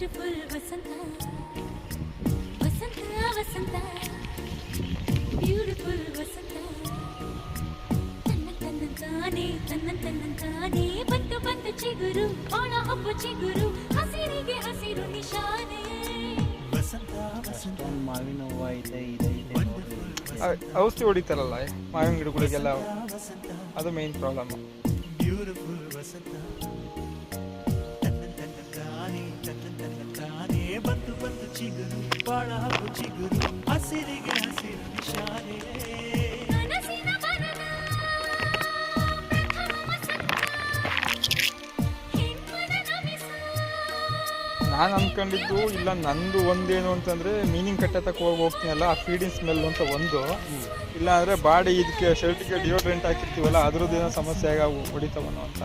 Beautiful ವಸಂತ ವಸಂತ ವಸಂತ beautiful ವಸಂತ ತನ್ನಂತಾನೆ ಬಂತು ಬಂತು ಚಿಗುರು ಒಣ ಹಬ್ಬ ಚಿಗುರು ಹಸಿರಿಗೆ ಹಸಿರು ನಿಶಾನೆ ವಸಂತ ವಸಂತ ಮಾವಿನ ಹೂವು ಐತೆ ಇದೆ ಔಷಧಿ ಹೊಡಿತಾರಲ್ಲ ಮಾವಿನ ಗಿಡಗಳಿಗೆಲ್ಲ, ಅದು ಮೇನ್ ಪ್ರಾಬ್ಲಮ್. ಬ್ಯೂಟಿಫುಲ್ ವಸಂತ ತನ್ನಂತಾನೆ ಬಂತು ಬಂತು ಚಿಗುರು ಒಣ ಹಬ್ಬ ಚಿಗುರು ಹಸಿರಿಗೆ ಹಸಿರು ನಿಶಾನೆ. ನಾನು ಅಂದ್ಕೊಂಡಿದ್ದು ಇಲ್ಲ, ನಂದು ಒಂದೇನು ಅಂತಂದರೆ ಮೀನಿಂಗ್ ಕಟ್ಟತಕ್ಕೆ ಹೋಗ್ತೀನಲ್ಲ, ಆ ಫೀಡಿಂಗ್ ಸ್ಮೆಲ್ ಅಂತ ಒಂದು, ಇಲ್ಲ ಅಂದರೆ ಬಾಡಿ ಇದಕ್ಕೆ ಶರ್ಟಿಗೆ ಡಿಯೋಡ್ರೆಂಟ್ ಹಾಕಿರ್ತೀವಲ್ಲ ಅದ್ರದ್ದೇನೋ ಸಮಸ್ಯೆ ಆಗ ಹೊಡಿತಾವನೋ ಅಂತ.